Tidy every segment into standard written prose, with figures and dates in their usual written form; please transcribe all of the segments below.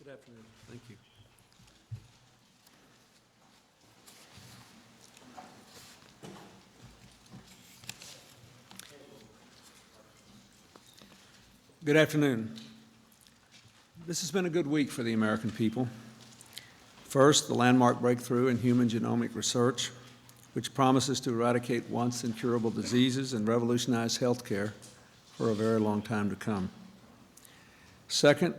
Good afternoon. Thank you. Good afternoon. This has been a good week for the American people. First, the landmark breakthrough in human genomic research, which promises to eradicate once incurable diseases and revolutionize healthcare for a very long time to come. Second,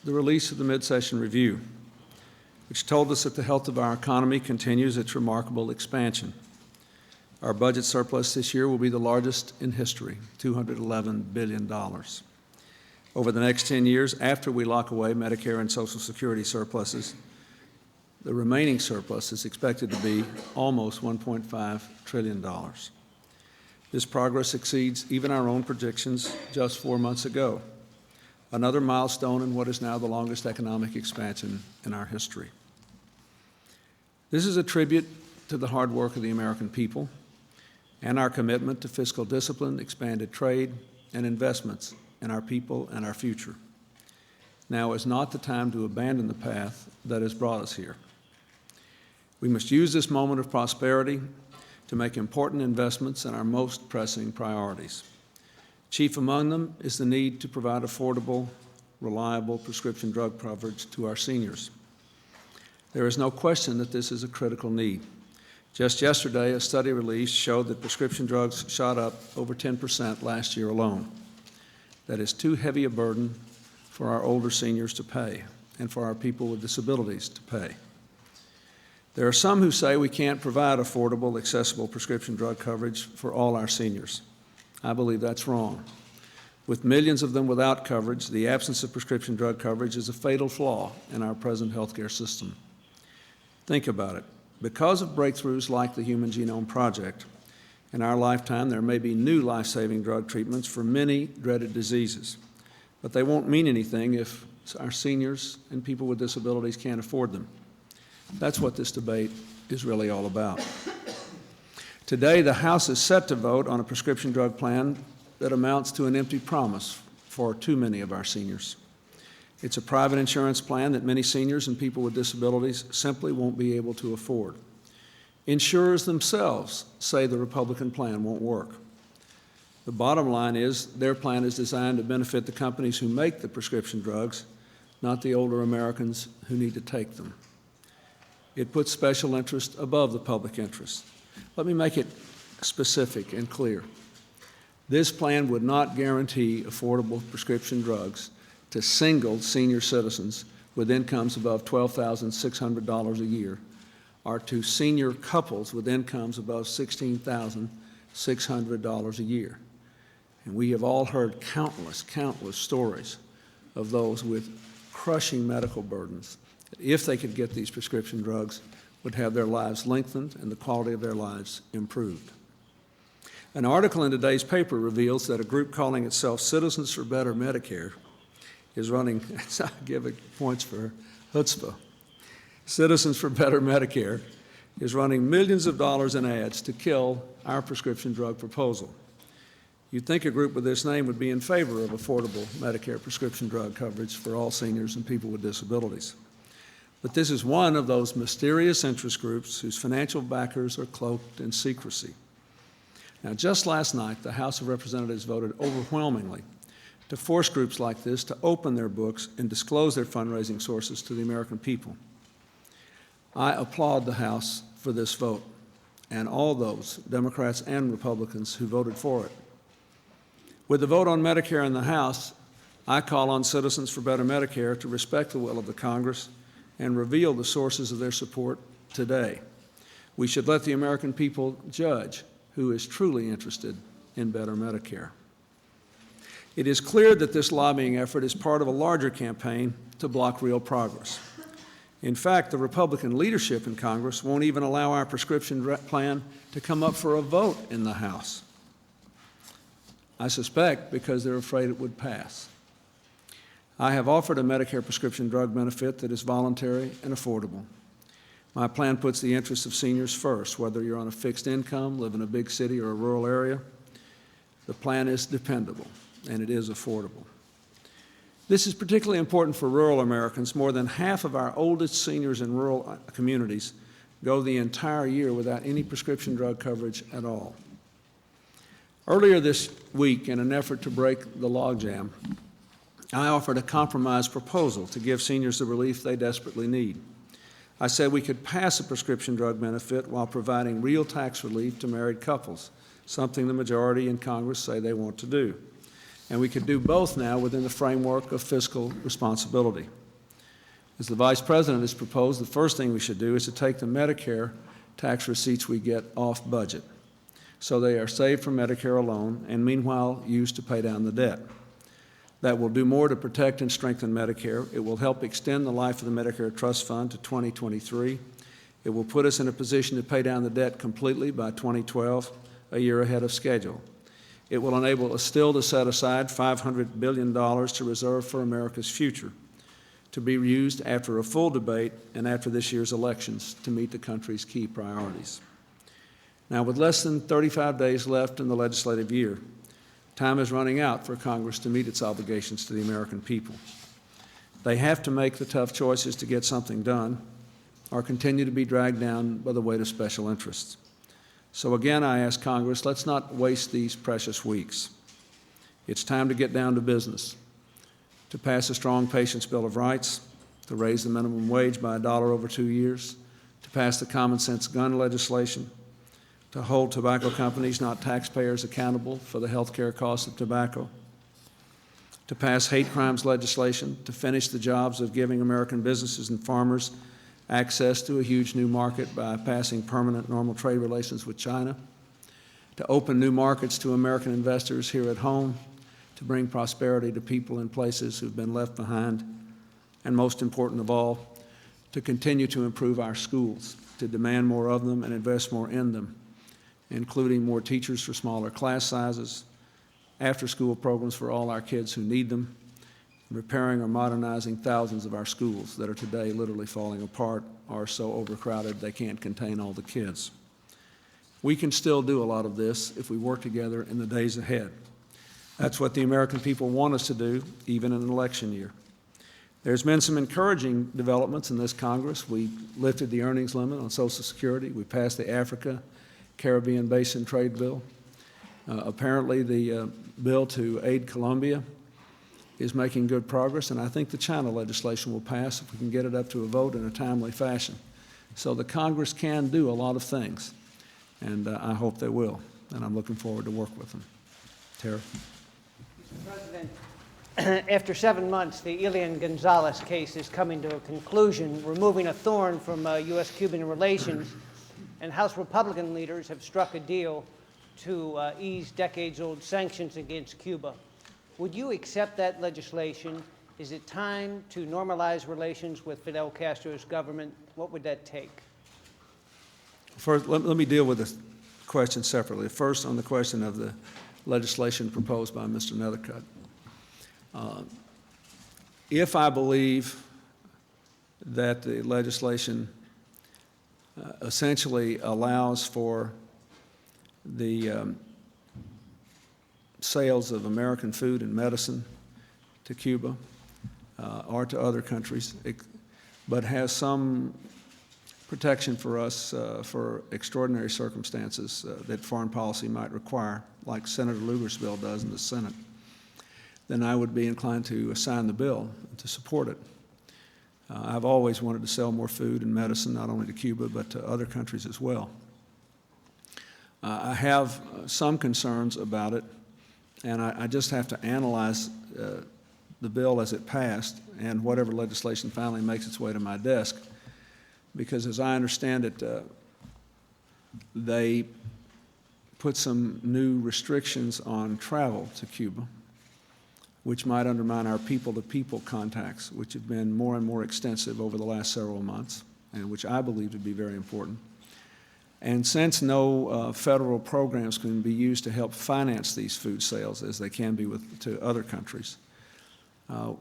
the release of the mid-session review, which told us that the health of our economy continues its remarkable expansion. Our budget surplus this year will be the largest in history, $211 billion. Over the next 10 years, after we lock away Medicare and Social Security surpluses, the remaining surplus is expected to be almost $1.5 trillion. This progress exceeds even our own predictions just 4 months ago, another milestone in what is now the longest economic expansion in our history. This is a tribute to the hard work of the American people and our commitment to fiscal discipline, expanded trade, and investments in our people and our future. Now is not the time to abandon the path that has brought us here. We must use this moment of prosperity to make important investments in our most pressing priorities. Chief among them is the need to provide affordable, reliable prescription drug coverage to our seniors. There is no question that this is a critical need. Just yesterday, a study released showed that prescription drugs shot up over 10% last year alone. That is too heavy a burden for our older seniors to pay and for our people with disabilities to pay. There are some who say we can't provide affordable, accessible prescription drug coverage for all our seniors. I believe that's wrong. With millions of them without coverage, the absence of prescription drug coverage is a fatal flaw in our present healthcare system. Think about it. Because of breakthroughs like the Human Genome Project, in our lifetime there may be new life-saving drug treatments for many dreaded diseases, but they won't mean anything if our seniors and people with disabilities can't afford them. That's what this debate is really all about. Today, the House is set to vote on a prescription drug plan that amounts to an empty promise for too many of our seniors. It's a private insurance plan that many seniors and people with disabilities simply won't be able to afford. Insurers themselves say the Republican plan won't work. The bottom line is their plan is designed to benefit the companies who make the prescription drugs, not the older Americans who need to take them. It puts special interest above the public interest. Let me make it specific and clear. This plan would not guarantee affordable prescription drugs to single senior citizens with incomes above $12,600 a year, or to senior couples with incomes above $16,600 a year. And we have all heard countless stories of those with crushing medical burdens that, if they could get these prescription drugs, would have their lives lengthened and the quality of their lives improved. An article in today's paper reveals that a group calling itself Citizens for Better Medicare is running, I give it points for chutzpah. Citizens for Better Medicare is running millions of dollars in ads to kill our prescription drug proposal. You'd think a group with this name would be in favor of affordable Medicare prescription drug coverage for all seniors and people with disabilities. But this is one of those mysterious interest groups whose financial backers are cloaked in secrecy. Now, just last night, the House of Representatives voted overwhelmingly to force groups like this to open their books and disclose their fundraising sources to the American people. I applaud the House for this vote and all those Democrats and Republicans who voted for it. With the vote on Medicare in the House, I call on Citizens for Better Medicare to respect the will of the Congress and reveal the sources of their support today. We should let the American people judge who is truly interested in better Medicare. It is clear that this lobbying effort is part of a larger campaign to block real progress. In fact, the Republican leadership in Congress won't even allow our prescription plan to come up for a vote in the House. I suspect because they're afraid it would pass. I have offered a Medicare prescription drug benefit that is voluntary and affordable. My plan puts the interests of seniors first, whether you're on a fixed income, live in a big city or a rural area. The plan is dependable, and it is affordable. This is particularly important for rural Americans. More than half of our oldest seniors in rural communities go the entire year without any prescription drug coverage at all. Earlier this week, in an effort to break the logjam, I offered a compromise proposal to give seniors the relief they desperately need. I said we could pass a prescription drug benefit while providing real tax relief to married couples, something the majority in Congress say they want to do. And we could do both now within the framework of fiscal responsibility. As the Vice President has proposed, the first thing we should do is to take the Medicare tax receipts we get off budget, so they are saved from Medicare alone and meanwhile used to pay down the debt. That will do more to protect and strengthen Medicare. It will help extend the life of the Medicare Trust Fund to 2023. It will put us in a position to pay down the debt completely by 2012, a year ahead of schedule. It will enable us still to set aside $500 billion to reserve for America's future, to be used after a full debate and after this year's elections to meet the country's key priorities. Now, with less than 35 days left in the legislative year, time is running out for Congress to meet its obligations to the American people. They have to make the tough choices to get something done or continue to be dragged down by the weight of special interests. So again, I ask Congress, let's not waste these precious weeks. It's time to get down to business, to pass a strong Patients' Bill of Rights, to raise the minimum wage by $1 over 2 years, to pass the common sense gun legislation, to hold tobacco companies, not taxpayers, accountable for the health care costs of tobacco, to pass hate crimes legislation, to finish the jobs of giving American businesses and farmers access to a huge new market by passing permanent normal trade relations with China, to open new markets to American investors here at home, to bring prosperity to people in places who've been left behind, and most important of all, to continue to improve our schools, to demand more of them and invest more in them, including more teachers for smaller class sizes, after-school programs for all our kids who need them, repairing or modernizing thousands of our schools that are today literally falling apart or so overcrowded they can't contain all the kids. We can still do a lot of this if we work together in the days ahead. That's what the American people want us to do, even in an election year. There's been some encouraging developments in this Congress. We lifted the earnings limit on Social Security. We passed the Africa Caribbean Basin Trade Bill. Apparently, the bill to aid Colombia is making good progress, and I think the China legislation will pass if we can get it up to a vote in a timely fashion. So the Congress can do a lot of things, and I hope they will, and I'm looking forward to work with them. Tara. Mr. President, after 7 months, the Elian Gonzalez case is coming to a conclusion, removing a thorn from U.S.-Cuban relations, and House Republican leaders have struck a deal to ease decades-old sanctions against Cuba. Would you accept that legislation? Is it time to normalize relations with Fidel Castro's government? What would that take? First, let me deal with this question separately. First, on the question of the legislation proposed by Mr. Nethercutt. If I believe that the legislation essentially allows for the sales of American food and medicine to Cuba or to other countries, but has some protection for us for extraordinary circumstances that foreign policy might require, like Senator Lugar's bill does in the Senate, then I would be inclined to sign the bill and to support it. I've always wanted to sell more food and medicine, not only to Cuba, but to other countries as well. I have some concerns about it, and I just have to analyze the bill as it passed and whatever legislation finally makes its way to my desk, because as I understand it, they put some new restrictions on travel to Cuba, which might undermine our people-to-people contacts, which have been more and more extensive over the last several months, and which I believe to be very important. And since no federal programs can be used to help finance these food sales as they can be to other countries,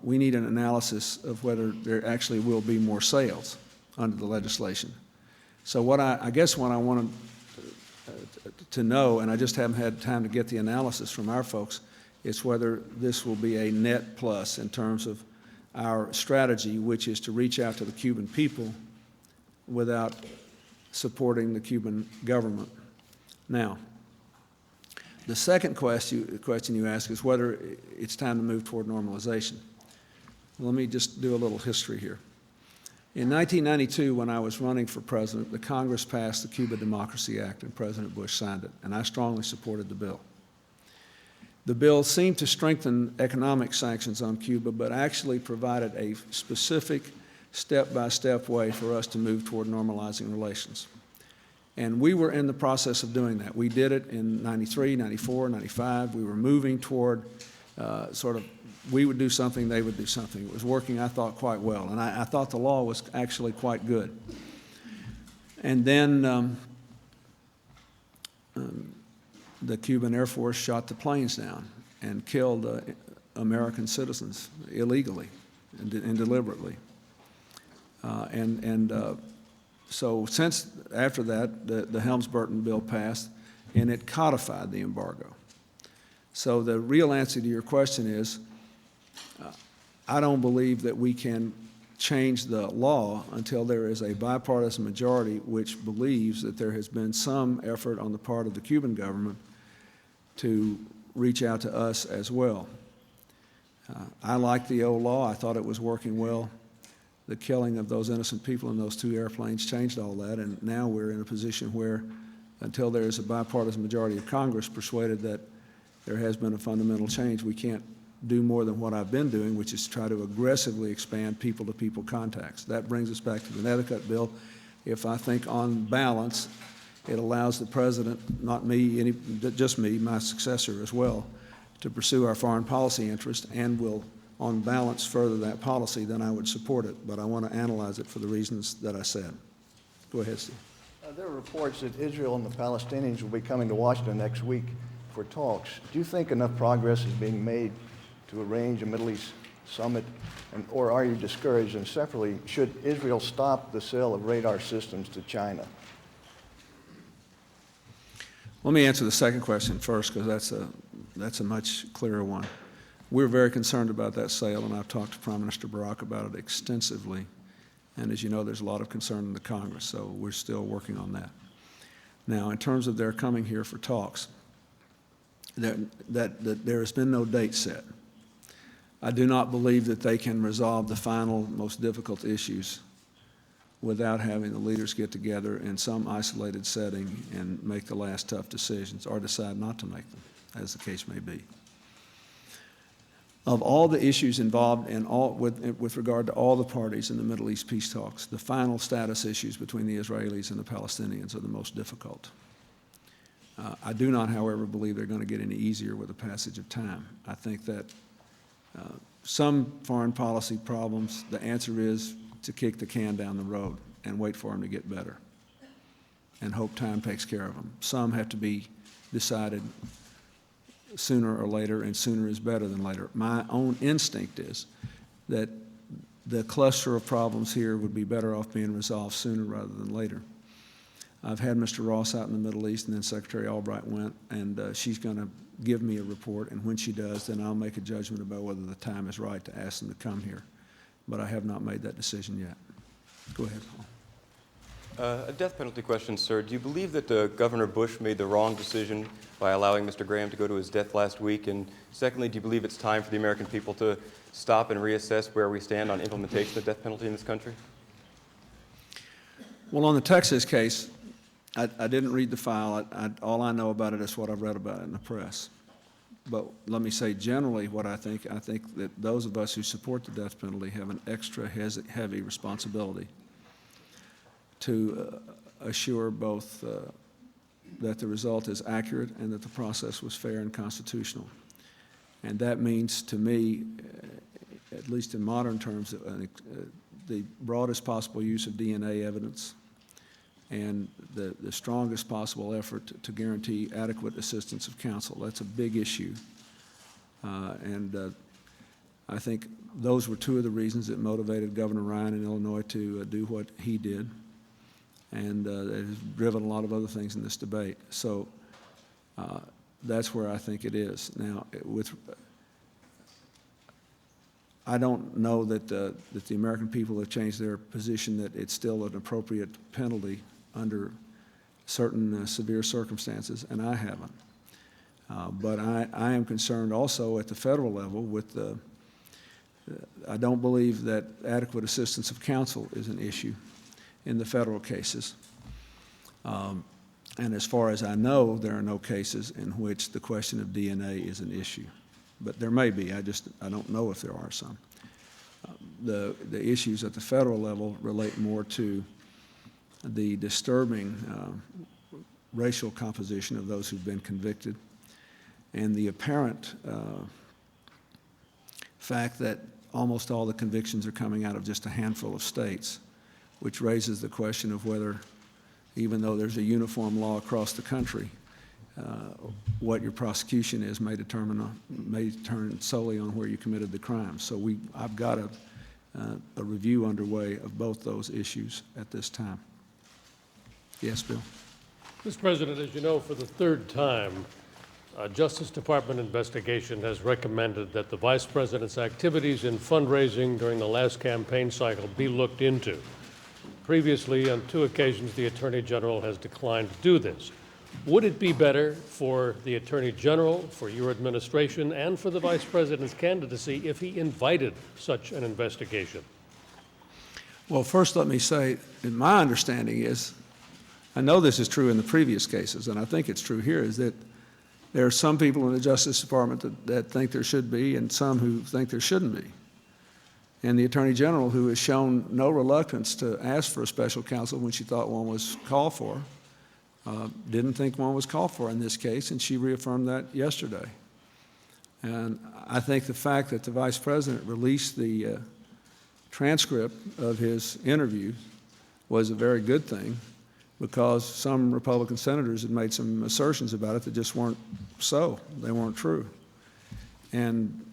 we need an analysis of whether there actually will be more sales under the legislation. So what I guess what I want to know, and I just haven't had time to get the analysis from our folks, It's whether this will be a net plus in terms of our strategy, which is to reach out to the Cuban people without supporting the Cuban government. Now, the second question you ask is whether it's time to move toward normalization. Let me just do a little history here. In 1992, when I was running for president, the Congress passed the Cuba Democracy Act, and President Bush signed it, and I strongly supported the bill. The bill seemed to strengthen economic sanctions on Cuba, but actually provided a specific step-by-step way for us to move toward normalizing relations. And we were in the process of doing that. We did it in 93, 94, 95. We were moving toward we would do something, they would do something. It was working, I thought, quite well. And I thought the law was actually quite good. And then the Cuban Air Force shot the planes down and killed American citizens illegally and deliberately. So since after that, the Helms-Burton bill passed, and it codified the embargo. So the real answer to your question is, I don't believe that we can change the law until there is a bipartisan majority which believes that there has been some effort on the part of the Cuban government to reach out to us as well. I like the old law. I thought it was working well. The killing of those innocent people in those 2 airplanes changed all that, and now we're in a position where, until there is a bipartisan majority of Congress persuaded that there has been a fundamental change, we can't do more than what I've been doing, which is try to aggressively expand people-to-people contacts. That brings us back to the Connecticut bill. If I think on balance, it allows the president, not me, just me, my successor as well, to pursue our foreign policy interest and will, on balance, further that policy, then I would support it. But I want to analyze it for the reasons that I said. Go ahead, Steve. There are reports that Israel and the Palestinians will be coming to Washington next week for talks. Do you think enough progress is being made to arrange a Middle East summit, or are you discouraged? And separately, should Israel stop the sale of radar systems to China? Let me answer the second question first, because that's a much clearer one. We're very concerned about that sale, and I've talked to Prime Minister Barack about it extensively. And as you know, there's a lot of concern in the Congress, so we're still working on that. Now, in terms of their coming here for talks, there has been no date set. I do not believe that they can resolve the final, most difficult issues without having the leaders get together in some isolated setting and make the last tough decisions, or decide not to make them, as the case may be. Of all the issues involved in with regard to all the parties in the Middle East peace talks, the final status issues between the Israelis and the Palestinians are the most difficult. I do not, however, believe they're going to get any easier with the passage of time. I think that some foreign policy problems, the answer is to kick the can down the road and wait for them to get better and hope time takes care of them. Some have to be decided sooner or later, and sooner is better than later. My own instinct is that the cluster of problems here would be better off being resolved sooner rather than later. I've had Mr. Ross out in the Middle East, and then Secretary Albright went, and she's going to give me a report, and when she does, then I'll make a judgment about whether the time is right to ask them to come here. But I have not made that decision yet. Go ahead, Paul. A death penalty question, sir. Do you believe that Governor Bush made the wrong decision by allowing Mr. Graham to go to his death last week? And secondly, do you believe it's time for the American people to stop and reassess where we stand on implementation of the death penalty in this country? Well, on the Texas case, I didn't read the file. All I know about it is what I've read about it in the press. But let me say generally what I think. I think that those of us who support the death penalty have an extra heavy responsibility to assure both that the result is accurate and that the process was fair and constitutional. And that means, to me, at least in modern terms, the broadest possible use of DNA evidence and the strongest possible effort to guarantee adequate assistance of counsel. That's a big issue. I think those were two of the reasons that motivated Governor Ryan in Illinois to do what he did. And it has driven a lot of other things in this debate. So that's where I think it is. Now, I don't know that the American people have changed their position that it's still an appropriate penalty under certain severe circumstances, and I haven't. But I am concerned also at the federal level with I don't believe that adequate assistance of counsel is an issue in the federal cases. And as far as I know, there are no cases in which the question of DNA is an issue. But there may be, I don't know if there are some. The issues at the federal level relate more to the disturbing racial composition of those who've been convicted and the apparent fact that almost all the convictions are coming out of just a handful of states, which raises the question of whether, even though there's a uniform law across the country, what your prosecution is may turn solely on where you committed the crime. So I've got a review underway of both those issues at this time. Yes, Bill? Mr. President, as you know, for the third time, a Justice Department investigation has recommended that the Vice President's activities in fundraising during the last campaign cycle be looked into. Previously, on 2 occasions, the Attorney General has declined to do this. Would it be better for the Attorney General, for your administration, and for the Vice President's candidacy if he invited such an investigation? Well, first let me say, my understanding is, I know this is true in the previous cases, and I think it's true here, is that there are some people in the Justice Department that think there should be and some who think there shouldn't be. And the Attorney General, who has shown no reluctance to ask for a special counsel when she thought one was called for, didn't think one was called for in this case, and she reaffirmed that yesterday. And I think the fact that the Vice President released the transcript of his interview was a very good thing, because some Republican senators had made some assertions about it that just weren't so. They weren't true. And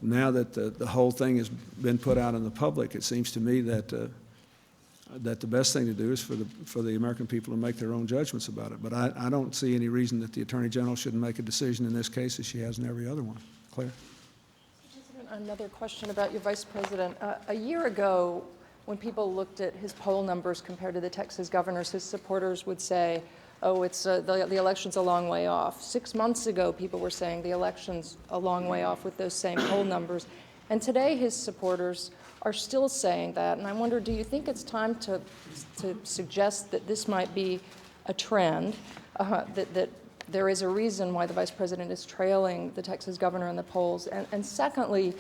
now that the whole thing has been put out in the public, it seems to me that the best thing to do is for the American people to make their own judgments about it. But I don't see any reason that the Attorney General shouldn't make a decision in this case as she has in every other one. Claire? President, another question about your Vice President. A year ago, when people looked at his poll numbers compared to the Texas governor's, his supporters would say, oh, it's the election's a long way off. 6 months ago, people were saying the election's a long way off with those same poll numbers. And today, his supporters are still saying that. And I wonder, do you think it's time to suggest that this might be a trend, that there is a reason why the Vice President is trailing the Texas governor in the polls? And secondly,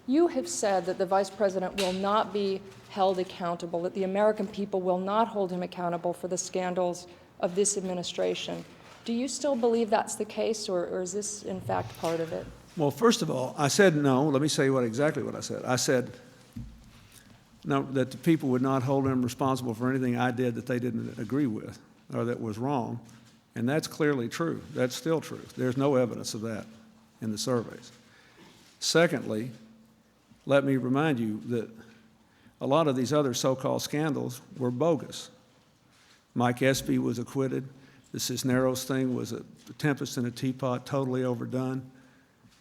you have said that the Vice President will not be held accountable, that the American people will not hold him accountable for the scandals of this administration. Do you still believe that's the case, or is this, in fact, part of it? Well, first of all, I said no. Let me say exactly what I said. I said no, that the people would not hold him responsible for anything I did that they didn't agree with or that was wrong, and that's clearly true. That's still true. There's no evidence of that in the surveys. Secondly, let me remind you that a lot of these other so-called scandals were bogus. Mike Espy was acquitted. The Cisneros thing was a tempest in a teapot, totally overdone.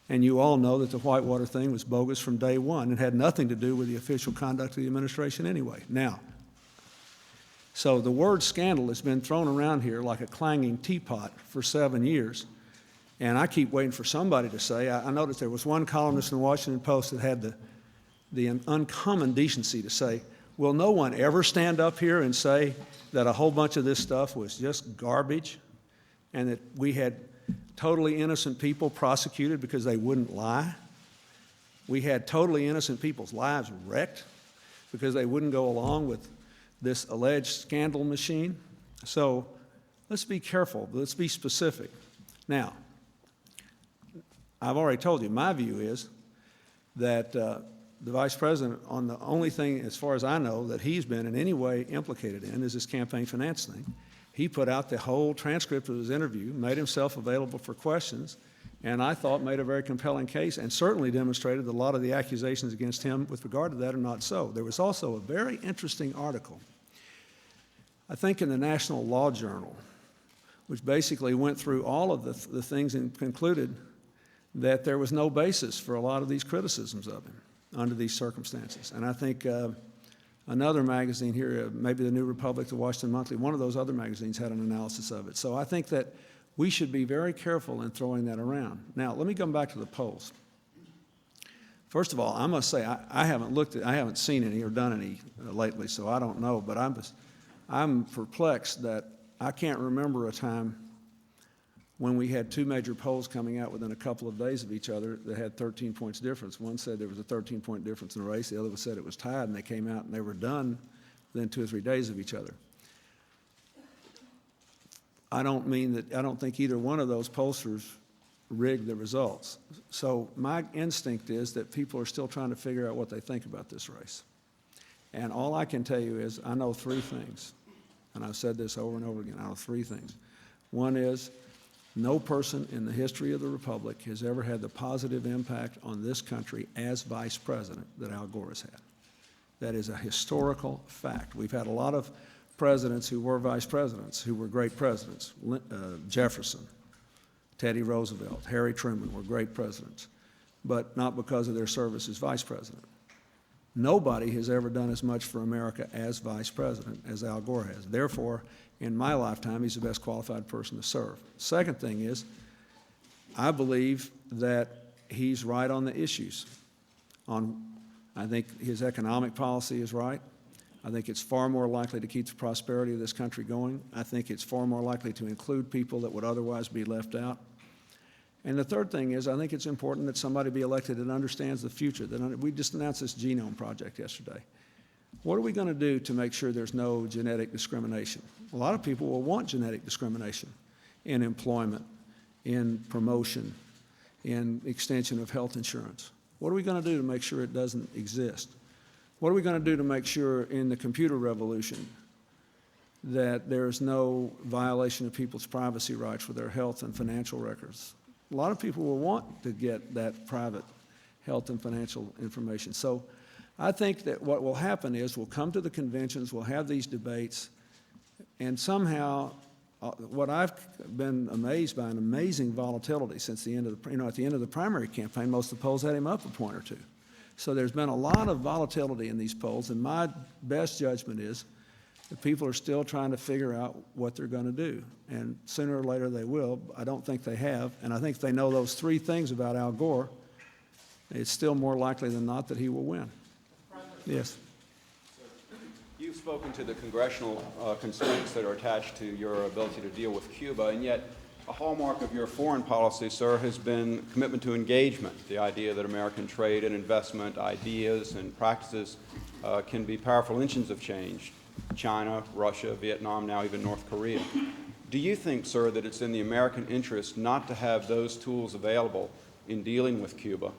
And you all know that the Whitewater thing was bogus from day one. It had nothing to do with the official conduct of the administration anyway. Now, so the word scandal has been thrown around here like a clanging teapot for 7 years. And I keep waiting for somebody to say, I noticed there was one columnist in the Washington Post that had the uncommon decency to say, will no one ever stand up here and say that a whole bunch of this stuff was just garbage and that we had totally innocent people prosecuted because they wouldn't lie? We had totally innocent people's lives wrecked because they wouldn't go along with this alleged scandal machine. So let's be careful. Let's be specific. Now, I've already told you, my view is that the Vice President, on the only thing, as far as I know, that he's been in any way implicated in is this campaign finance thing. He put out the whole transcript of his interview, made himself available for questions, and I thought made a very compelling case and certainly demonstrated that a lot of the accusations against him with regard to that are not so. There was also a very interesting article, I think in the National Law Journal, which basically went through all of the things and concluded that there was no basis for a lot of these criticisms of him under these circumstances. And I think another magazine here, maybe the New Republic, the Washington Monthly, one of those other magazines had an analysis of it. So I think that we should be very careful in throwing that around. Now, let me come back to the polls. First of all, I must say I haven't seen any or done any lately, so I don't know. But I'm perplexed that I can't remember a time when we had two major polls coming out within a couple of days of each other that had 13 points difference. One said there was a 13-point difference in the race. The other said it was tied, and they came out and they were done within 2 or 3 days of each other. I don't think either one of those pollsters rigged the results. So my instinct is that people are still trying to figure out what they think about this race. And all I can tell you is I know 3 things, and I've said this over and over again. I know 3 things. One is no person in the history of the Republic has ever had the positive impact on this country as vice president that Al Gore has had. That is a historical fact. We've had a lot of presidents who were vice presidents, who were great presidents. Jefferson, Teddy Roosevelt, Harry Truman were great presidents, but not because of their service as vice president. Nobody has ever done as much for America as vice president as Al Gore has. Therefore, in my lifetime, he's the best qualified person to serve. Second thing is, I believe that he's right on the issues. I think his economic policy is right. I think it's far more likely to keep the prosperity of this country going. I think it's far more likely to include people that would otherwise be left out. And the third thing is, I think it's important that somebody be elected that understands the future. We just announced this genome project yesterday. What are we going to do to make sure there's no genetic discrimination? A lot of people will want genetic discrimination in employment, in promotion, in extension of health insurance. What are we going to do to make sure it doesn't exist? What are we going to do to make sure in the computer revolution that there is no violation of people's privacy rights with their health and financial records? A lot of people will want to get that private health and financial information. So I think that what will happen is we'll come to the conventions, we'll have these debates, and somehow what I've been amazed by, an amazing volatility since the end of the, at the end of the primary campaign, most of the polls had him up a point or two. So there's been a lot of volatility in these polls, and my best judgment is that people are still trying to figure out what they're going to do. And sooner or later they will. I don't think they have. And I think if they know those 3 things about Al Gore, it's still more likely than not that he will win. Yes. You've spoken to the congressional constraints that are attached to your ability to deal with Cuba, and yet a hallmark of your foreign policy, sir, has been commitment to engagement, the idea that American trade and investment ideas and practices can be powerful engines of change. China, Russia, Vietnam, now even North Korea. Do you think, sir, that it's in the American interest not to have those tools available in dealing with Cuba?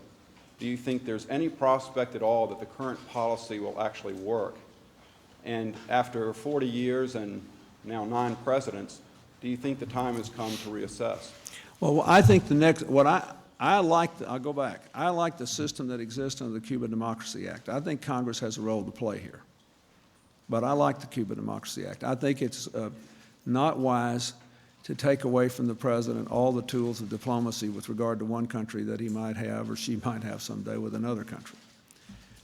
Do you think there's any prospect at all that the current policy will actually work? And after 40 years and now 9 presidents, do you think the time has come to reassess? Well, I think the next, I'll go back. I like the system that exists under the Cuba Democracy Act. I think Congress has a role to play here. But I like the Cuba Democracy Act. I think it's not wise to take away from the president all the tools of diplomacy with regard to one country that he might have or she might have someday with another country.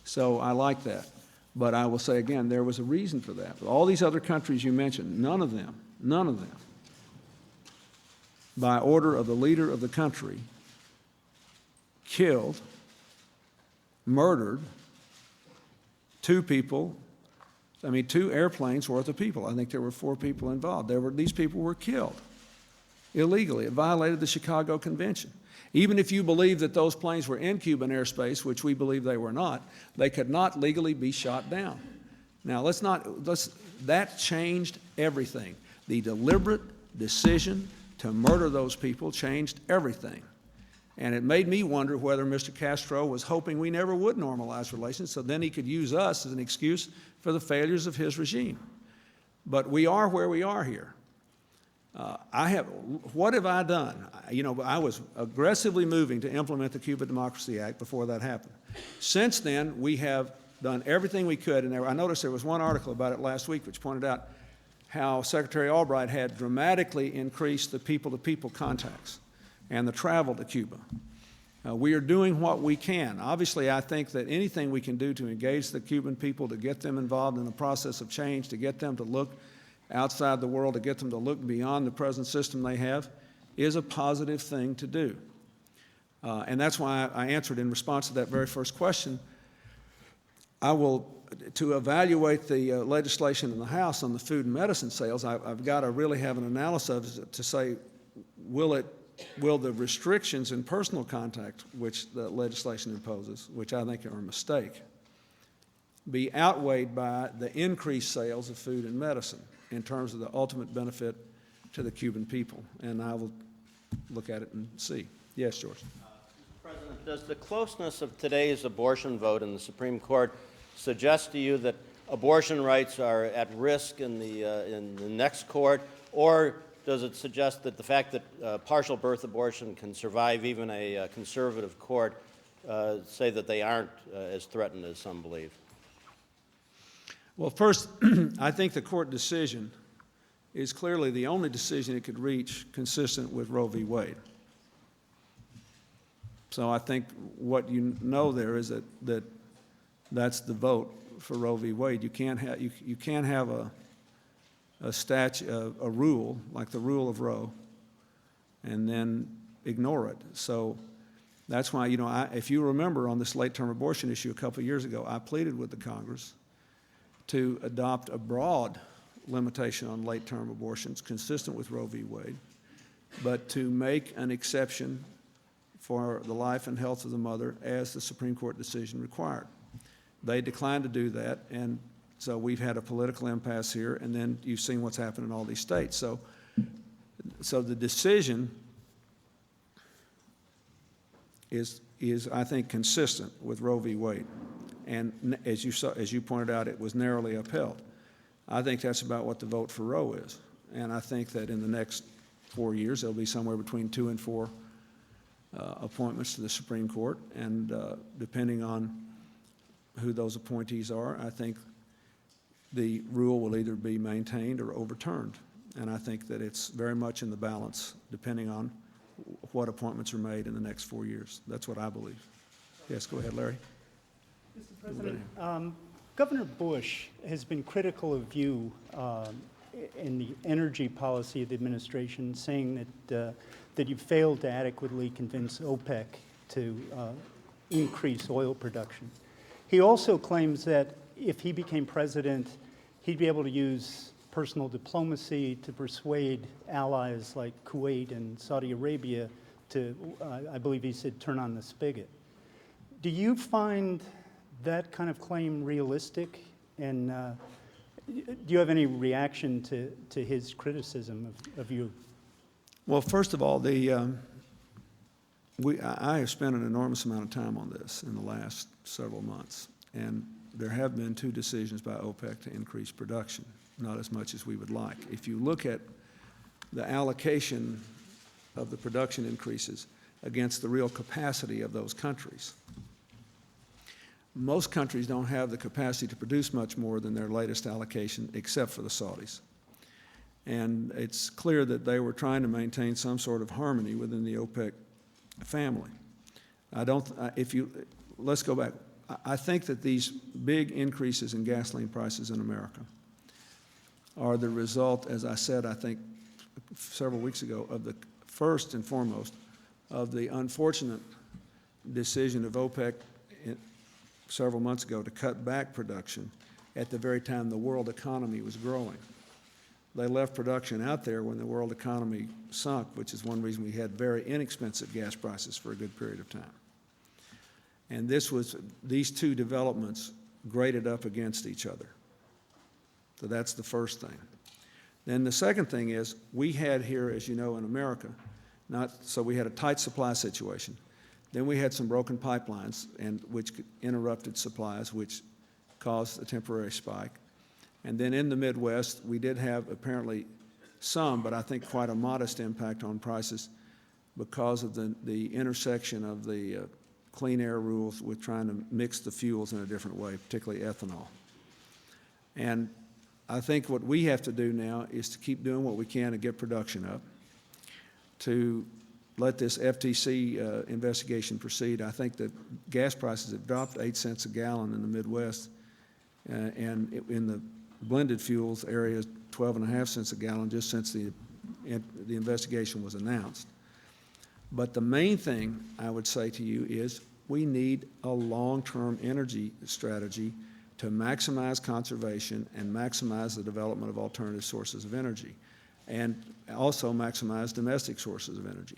So I like that. But I will say again, there was a reason for that. All these other countries you mentioned, none of them, by order of the leader of the country, killed, murdered 2 people, 2 airplanes worth of people. I think there were 4 people involved. These people were killed illegally. It violated the Chicago Convention. Even if you believe that those planes were in Cuban airspace, which we believe they were not, they could not legally be shot down. Now, that changed everything. The deliberate decision to murder those people changed everything. And it made me wonder whether Mr. Castro was hoping we never would normalize relations, so then he could use us as an excuse for the failures of his regime. But we are where we are here. What have I done? I was aggressively moving to implement the Cuba Democracy Act before that happened. Since then, we have done everything we could, and I noticed there was one article about it last week which pointed out how Secretary Albright had dramatically increased the people-to-people contacts and the travel to Cuba. We are doing what we can. Obviously, I think that anything we can do to engage the Cuban people, to get them involved in the process of change, to get them to look outside the world, to get them to look beyond the present system they have, is a positive thing to do. And that's why I answered in response to that very first question. To evaluate the legislation in the House on the food and medicine sales, I've got to really have an analysis to say, will the restrictions in personal contact, which the legislation imposes, which I think are a mistake, be outweighed by the increased sales of food and medicine in terms of the ultimate benefit to the Cuban people? And I will look at it and see. Yes, George. Mr. President, does the closeness of today's abortion vote in the Supreme Court suggest to you that abortion rights are at risk in the next court, or does it suggest that the fact that partial birth abortion can survive even a conservative court say that they aren't as threatened as some believe? Well, first, I think the court decision is clearly the only decision it could reach consistent with Roe v. Wade. So I think what you know there is that that's the vote for Roe v. Wade. You can't have a rule like the rule of Roe and then ignore it. So that's why, if you remember on this late-term abortion issue a couple of years ago, I pleaded with the Congress to adopt a broad limitation on late-term abortions consistent with Roe v. Wade, but to make an exception for the life and health of the mother as the Supreme Court decision required. They declined to do that, and so we've had a political impasse here, and then you've seen what's happened in all these states. So the decision is, I think, consistent with Roe v. Wade. And as you pointed out, it was narrowly upheld. I think that's about what the vote for Roe is. And I think that in the next 4 years, there'll be somewhere between 2 and 4 appointments to the Supreme Court. And depending on who those appointees are, I think the rule will either be maintained or overturned. And I think that it's very much in the balance, depending on what appointments are made in the next 4 years. That's what I believe. Yes, go ahead, Larry. Mr. President, Governor Bush has been critical of you in the energy policy of the administration, saying that you failed to adequately convince OPEC to increase oil production. He also claims that if he became president, he'd be able to use personal diplomacy to persuade allies like Kuwait and Saudi Arabia to, I believe he said, turn on the spigot. Do you find that kind of claim realistic? And do you have any reaction to his criticism of you? Well, first of all, I have spent an enormous amount of time on this in the last several months, and there have been 2 decisions by OPEC to increase production, not as much as we would like. If you look at the allocation of the production increases against the real capacity of those countries, most countries don't have the capacity to produce much more than their latest allocation, except for the Saudis. And it's clear that they were trying to maintain some sort of harmony within the OPEC family. Let's go back. I think that these big increases in gasoline prices in America are the result, as I said, I think several weeks ago, of the first and foremost of the unfortunate decision of OPEC several months ago to cut back production at the very time the world economy was growing. They left production out there when the world economy sunk, which is one reason we had very inexpensive gas prices for a good period of time. And these 2 developments graded up against each other. So that's the first thing. Then the second thing is we had here, as you know, in America, so we had a tight supply situation. Then we had some broken pipelines, which interrupted supplies, which caused a temporary spike. And then in the Midwest, we did have apparently some, but I think quite a modest impact on prices because of the intersection of the clean air rules with trying to mix the fuels in a different way, particularly ethanol. And I think what we have to do now is to keep doing what we can to get production up, to let this FTC investigation proceed. I think that gas prices have dropped 8 cents a gallon in the Midwest, and in the blended fuels area, 12.5 cents a gallon just since the investigation was announced. But the main thing I would say to you is we need a long-term energy strategy to maximize conservation and maximize the development of alternative sources of energy, and also maximize domestic sources of energy.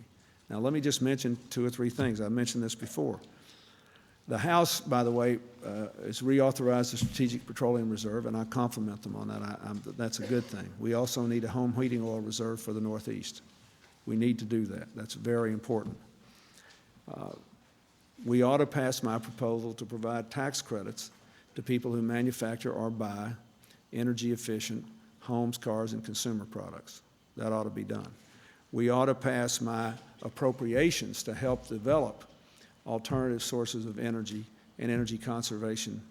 Now, let me just mention 2 or 3 things. I mentioned this before. The House, by the way, has reauthorized the Strategic Petroleum Reserve, and I compliment them on that. That's a good thing. We also need a home heating oil reserve for the Northeast. We need to do that. That's very important. We ought to pass my proposal to provide tax credits to people who manufacture or buy energy-efficient homes, cars, and consumer products. That ought to be done. We ought to pass my appropriations to help develop alternative sources of energy and energy conservation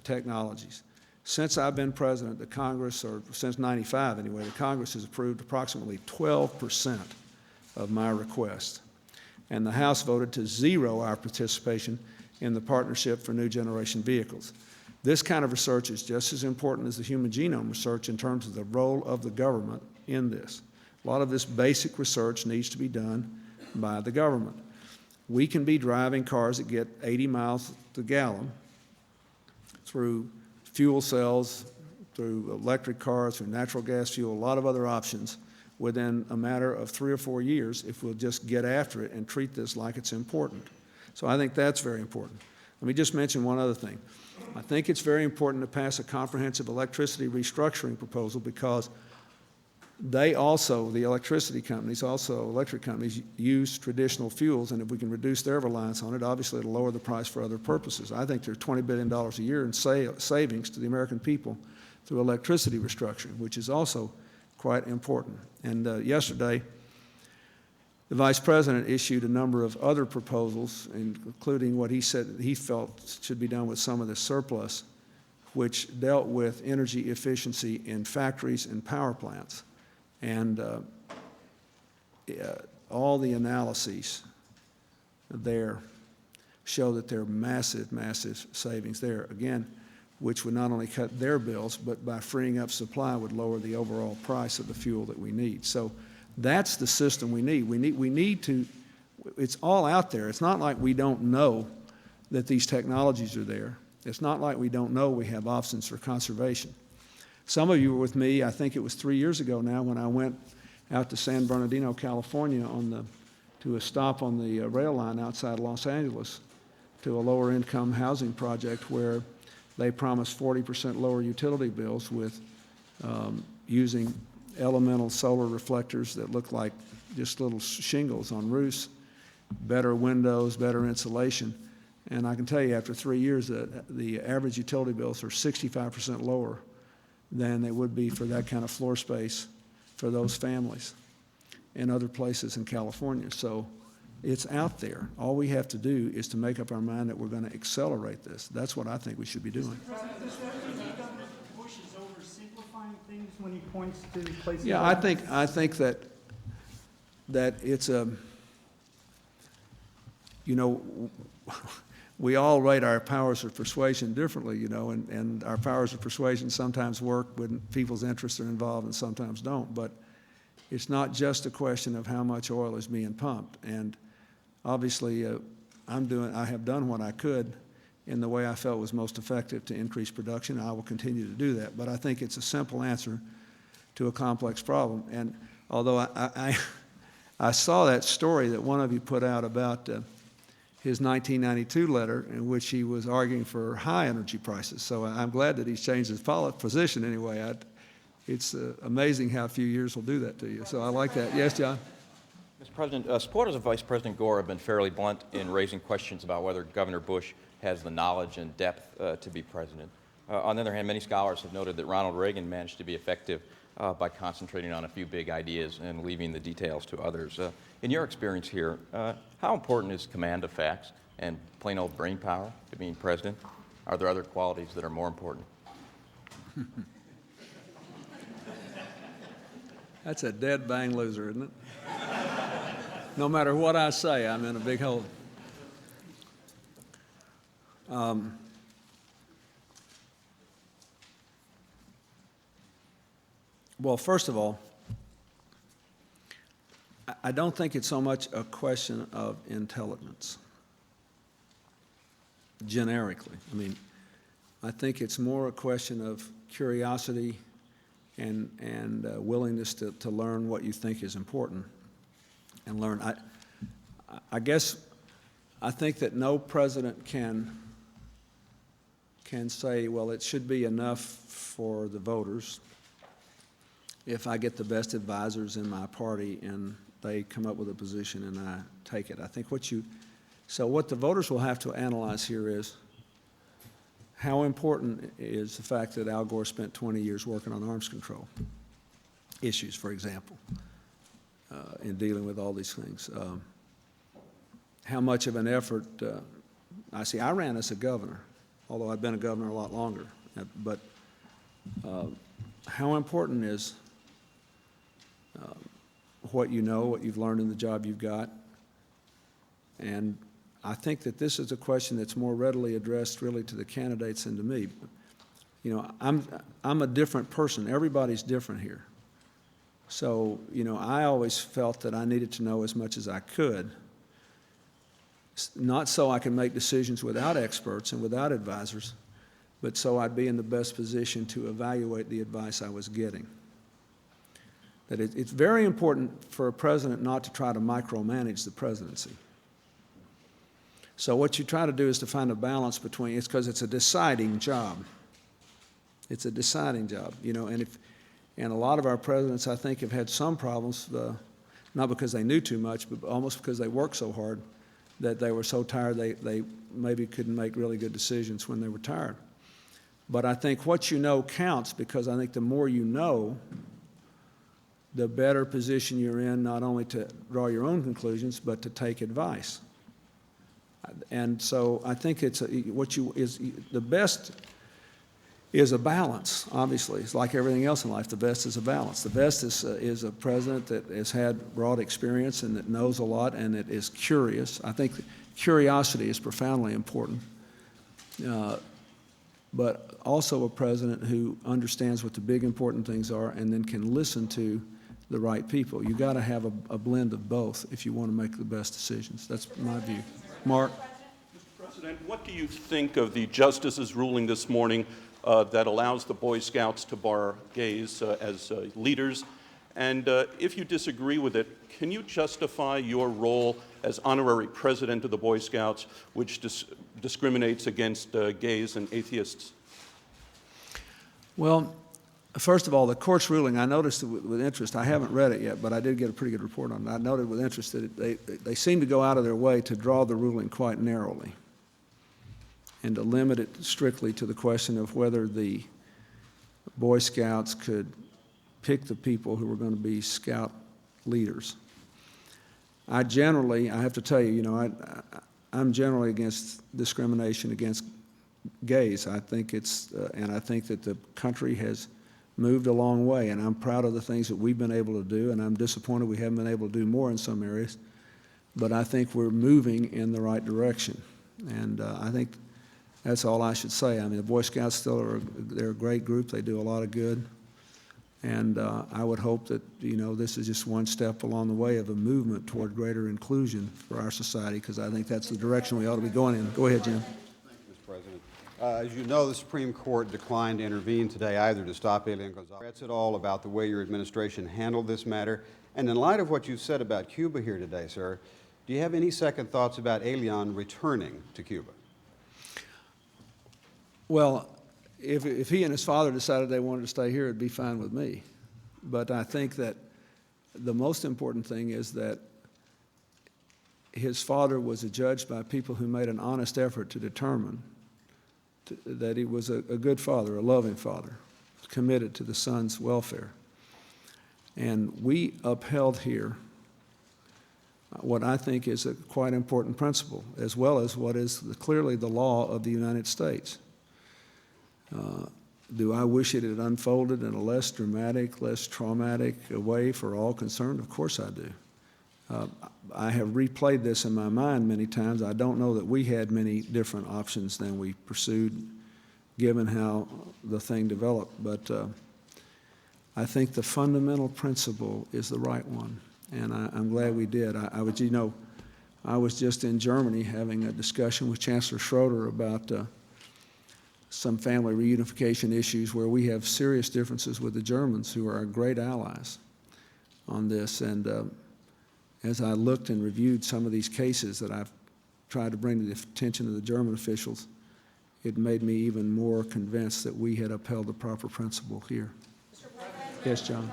technologies. Since I've been president, the Congress, or since '95 anyway, the Congress has approved approximately 12% of my requests. And the House voted to zero our participation in the Partnership for New Generation Vehicles. This kind of research is just as important as the human genome research in terms of the role of the government in this. A lot of this basic research needs to be done by the government. We can be driving cars that get 80 miles to gallon through fuel cells, through electric cars, through natural gas fuel, a lot of other options within a matter of 3 or 4 years if we'll just get after it and treat this like it's important. So I think that's very important. Let me just mention one other thing. I think it's very important to pass a comprehensive electricity restructuring proposal because they also, the electricity companies, also electric companies, use traditional fuels, and if we can reduce their reliance on it, obviously it'll lower the price for other purposes. I think there's $20 billion a year in savings to the American people through electricity restructuring, which is also quite important. And yesterday, the Vice President issued a number of other proposals, including what he said he felt should be done with some of the surplus, which dealt with energy efficiency in factories and power plants. And all the analyses there show that there are massive, massive savings there, again, which would not only cut their bills, but by freeing up supply would lower the overall price of the fuel that we need. So that's the system we need. We need to, it's all out there. It's not like we don't know that these technologies are there. It's not like we don't know we have options for conservation. Some of you were with me, I think it was 3 years ago now, when I went out to San Bernardino, California to a stop on the rail line outside Los Angeles to a lower income housing project where they promised 40% lower utility bills with using elemental solar reflectors that look like just little shingles on roofs, better windows, better insulation. And I can tell you after 3 years that the average utility bills are 65% lower than they would be for that kind of floor space for those families in other places in California. So it's out there. All we have to do is to make up our mind that we're going to accelerate this. That's what I think we should be doing. Does that mean Governor Bush is oversimplifying things when he points to places? Yeah, I think that it's a, you know, we all rate our powers of persuasion differently, you know, and our powers of persuasion sometimes work when people's interests are involved and sometimes don't. But it's not just a question of how much oil is being pumped. And obviously, I have done what I could in the way I felt was most effective to increase production. I will continue to do that. But I think it's a simple answer to a complex problem. And although I saw that story that one of you put out about his 1992 letter in which he was arguing for high energy prices. So I'm glad that he's changed his position anyway. It's amazing how a few years will do that to you. So I like that. Yes, John? Mr. President, supporters of Vice President Gore have been fairly blunt in raising questions about whether Governor Bush has the knowledge and depth to be president. On the other hand, many scholars have noted that Ronald Reagan managed to be effective by concentrating on a few big ideas and leaving the details to others. In your experience here, how important is command of facts and plain old brain power to being president? Are there other qualities that are more important? That's a dead bang loser, isn't it? No matter what I say, I'm in a big hole. Well, first of all, I don't think it's so much a question of intelligence, generically. I mean, I think it's more a question of curiosity and willingness to learn what you think is important and learn. I guess I think that no president can say, well, it should be enough for the voters if I get the best advisors in my party and they come up with a position and I take it. I think so what the voters will have to analyze here is how important is the fact that Al Gore spent 20 years working on arms control issues, for example, in dealing with all these things. How much of an effort, I ran as a governor, although I've been a governor a lot longer, but how important is what you know, what you've learned in the job you've got. And I think that this is a question that's more readily addressed really to the candidates than to me. You know, I'm a different person. Everybody's different here. So, you know, I always felt that I needed to know as much as I could, not so I can make decisions without experts and without advisors, but so I'd be in the best position to evaluate the advice I was getting. That it's very important for a president not to try to micromanage the presidency. So what you try to do is to find a balance between, it's because it's a deciding job. It's a deciding job, you know, and a lot of our presidents, I think, have had some problems, not because they knew too much, but almost because they worked so hard that they were so tired they maybe couldn't make really good decisions when they were tired. But I think what you know counts, because I think the more you know, the better position you're in not only to draw your own conclusions, but to take advice. And so I think the best is a balance, obviously. It's like everything else in life. The best is a balance. The best is a president that has had broad experience and that knows a lot and that is curious. I think curiosity is profoundly important. But also a president who understands what the big important things are and then can listen to the right people. You've got to have a blend of both if you want to make the best decisions. That's my view. Mark? Mr. President, what do you think of the justice's ruling this morning that allows the Boy Scouts to bar gays as leaders? And if you disagree with it, can you justify your role as honorary president of the Boy Scouts, which discriminates against gays and atheists? Well, first of all, the court's ruling, I noticed with interest. I haven't read it yet, but I did get a pretty good report on it. I noted with interest that they seem to go out of their way to draw the ruling quite narrowly and to limit it strictly to the question of whether the Boy Scouts could pick the people who were going to be Scout leaders. I have to tell you, you know, I'm generally against discrimination against gays. I think and I think that the country has moved a long way, and I'm proud of the things that we've been able to do, and I'm disappointed we haven't been able to do more in some areas, but I think we're moving in the right direction, and I think that's all I should say. I mean, the Boy Scouts they're a great group. They do a lot of good, and I would hope that, you know, this is just one step along the way of a movement toward greater inclusion for our society, because I think that's the direction we ought to be going in. Go ahead, Jim. Thank you, Mr. President. As you know, the Supreme Court declined to intervene today either to stop Elian Gonzalez. Regrets at all about the way your administration handled this matter? And in light of what you've said about Cuba here today, sir, do you have any second thoughts about Elian returning to Cuba? Well, if he and his father decided they wanted to stay here, it'd be fine with me. But I think that the most important thing is that his father was adjudged by people who made an honest effort to determine that he was a good father, a loving father, committed to the son's welfare. And we upheld here what I think is a quite important principle, as well as what is clearly the law of the United States. Do I wish it had unfolded in a less dramatic, less traumatic way for all concerned? Of course I do. I have replayed this in my mind many times. I don't know that we had many different options than we pursued, given how the thing developed. But I think the fundamental principle is the right one, and I'm glad we did. I was just in Germany having a discussion with Chancellor Schroeder about some family reunification issues where we have serious differences with the Germans, who are our great allies on this. And as I looked and reviewed some of these cases that I've tried to bring to the attention of the German officials, it made me even more convinced that we had upheld the proper principle here. Yes, John.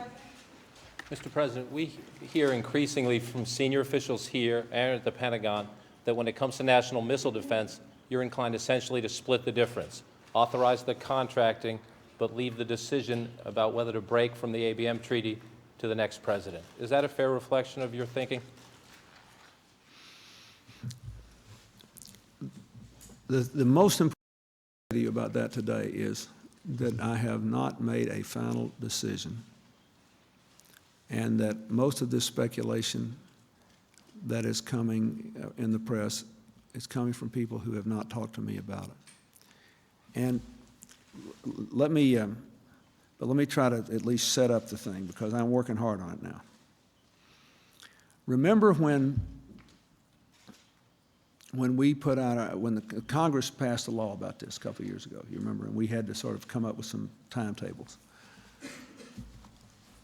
Mr. President, we hear increasingly from senior officials here and at the Pentagon that when it comes to national missile defense, you're inclined essentially to split the difference, authorize the contracting, but leave the decision about whether to break from the ABM treaty to the next president. Is that a fair reflection of your thinking? The most important thing about that today is that I have not made a final decision, and that most of this speculation that is coming in the press is coming from people who have not talked to me about it. And let me try to at least set up the thing, because I'm working hard on it now. Remember when we put out, when the Congress passed a law about this a couple of years ago, you remember, and we had to sort of come up with some timetables.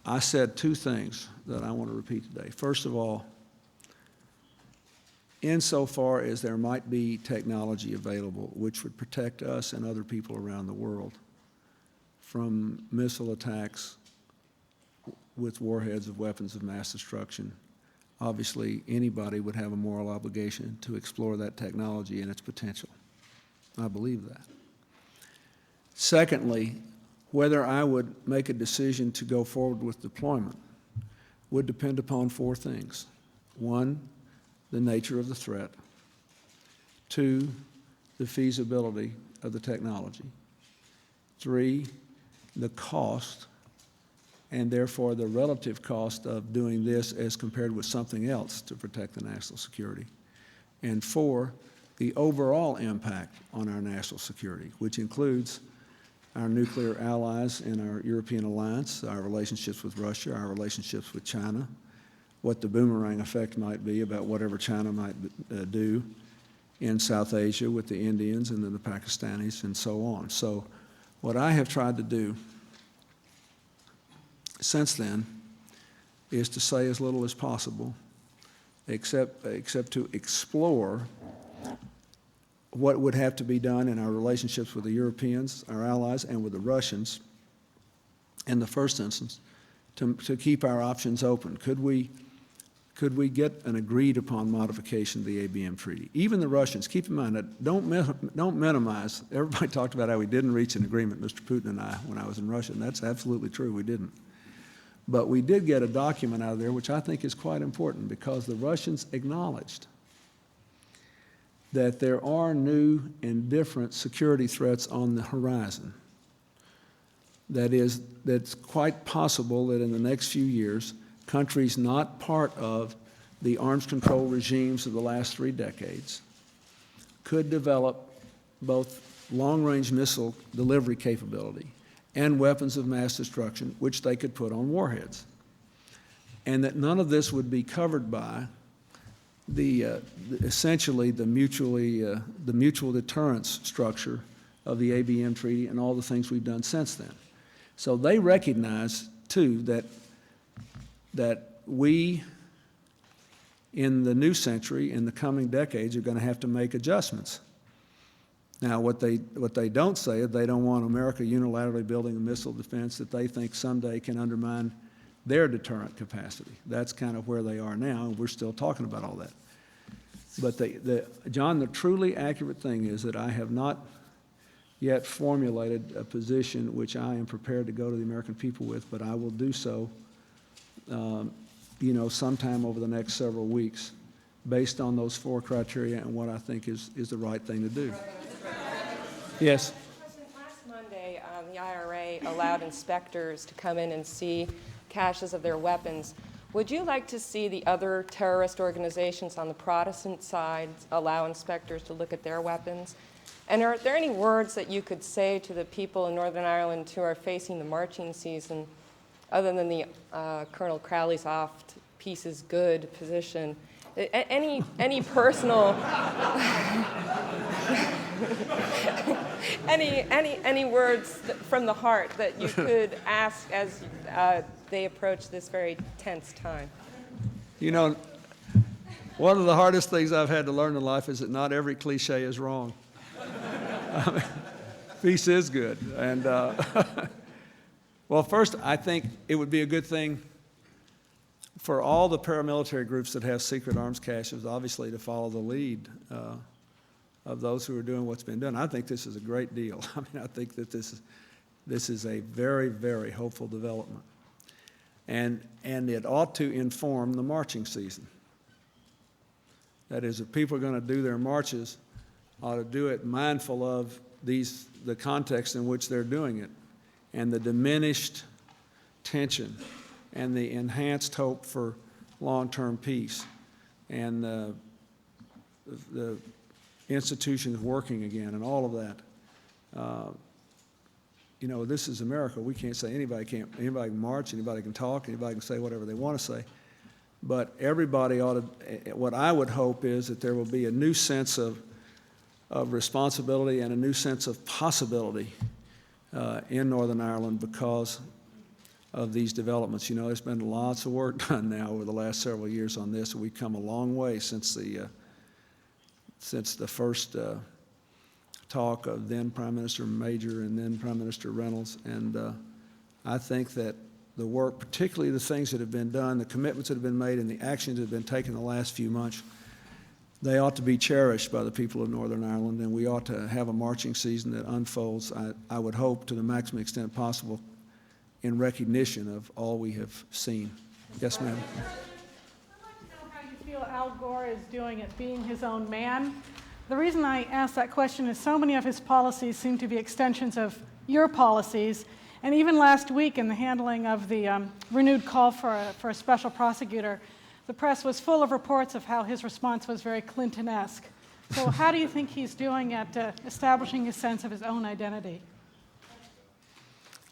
I said two things that I want to repeat today. First of all, insofar as there might be technology available which would protect us and other people around the world from missile attacks with warheads of weapons of mass destruction, obviously anybody would have a moral obligation to explore that technology and its potential. I believe that. Secondly, whether I would make a decision to go forward with deployment would depend upon four things. One, the nature of the threat. Two, the feasibility of the technology. Three, the cost, and therefore the relative cost of doing this as compared with something else to protect the national security. And four, the overall impact on our national security, which includes our nuclear allies in our European alliance, our relationships with Russia, our relationships with China, what the boomerang effect might be about whatever China might do in South Asia with the Indians and then the Pakistanis and so on. So what I have tried to do since then is to say as little as possible, except to explore what would have to be done in our relationships with the Europeans, our allies, and with the Russians in the first instance, to keep our options open. Could we get an agreed upon modification of the ABM treaty? Even the Russians, keep in mind that don't minimize. Everybody talked about how we didn't reach an agreement, Mr. Putin and I, when I was in Russia, and that's absolutely true, we didn't. But we did get a document out of there which I think is quite important, because the Russians acknowledged that there are new and different security threats on the horizon. That's quite possible that in the next few years, countries not part of the arms control regimes of the last 3 decades could develop both long-range missile delivery capability and weapons of mass destruction, which they could put on warheads. And that none of this would be covered by essentially the mutual deterrence structure of the ABM treaty and all the things we've done since then. So they recognize, too, that we, in the new century, in the coming decades, are going to have to make adjustments. Now, what they don't say is they don't want America unilaterally building a missile defense that they think someday can undermine their deterrent capacity. That's kind of where they are now, and we're still talking about all that. But John, the truly accurate thing is that I have not yet formulated a position which I am prepared to go to the American people with, but I will do so, sometime over the next several weeks, based on those 4 criteria and what I think is the right thing to do. Yes. President, last Monday, the IRS allowed inspectors to come in and see caches of their weapons. Would you like to see the other terrorist organizations on the Protestant side allow inspectors to look at their weapons? And are there any words that you could say to the people in Northern Ireland who are facing the marching season, other than the Colonel Crowley's oft peace is good position? Any personal, any words from the heart that you could ask as they approach this very tense time? You know, one of the hardest things I've had to learn in life is that not every cliche is wrong. Peace is good. And well, first, I think it would be a good thing for all the paramilitary groups that have secret arms caches, obviously, to follow the lead of those who are doing what's been done. I think this is a great deal. I mean, I think that this is a very, very hopeful development. And it ought to inform the marching season. That is, if people are going to do their marches, ought to do it mindful of the context in which they're doing it, and the diminished tension, and the enhanced hope for long-term peace, and the institutions working again, and all of that. You know, this is America. We can't say anybody can march, anybody can talk, anybody can say whatever they want to say. But everybody ought to, what I would hope is that there will be a new sense of responsibility and a new sense of possibility in Northern Ireland because of these developments. You know, there's been lots of work done now over the last several years on this. We've come a long way since the first talk of then Prime Minister Major and then Prime Minister Reynolds. And I think that the work, particularly the things that have been done, the commitments that have been made, and the actions that have been taken the last few months, they ought to be cherished by the people of Northern Ireland, and we ought to have a marching season that unfolds, I would hope, to the maximum extent possible in recognition of all we have seen. Yes, ma'am. I'd like to know how you feel Al Gore is doing at being his own man. The reason I ask that question is so many of his policies seem to be extensions of your policies, and even last week in the handling of the renewed call for a special prosecutor, the press was full of reports of how his response was very Clinton-esque. So how do you think he's doing at establishing a sense of his own identity?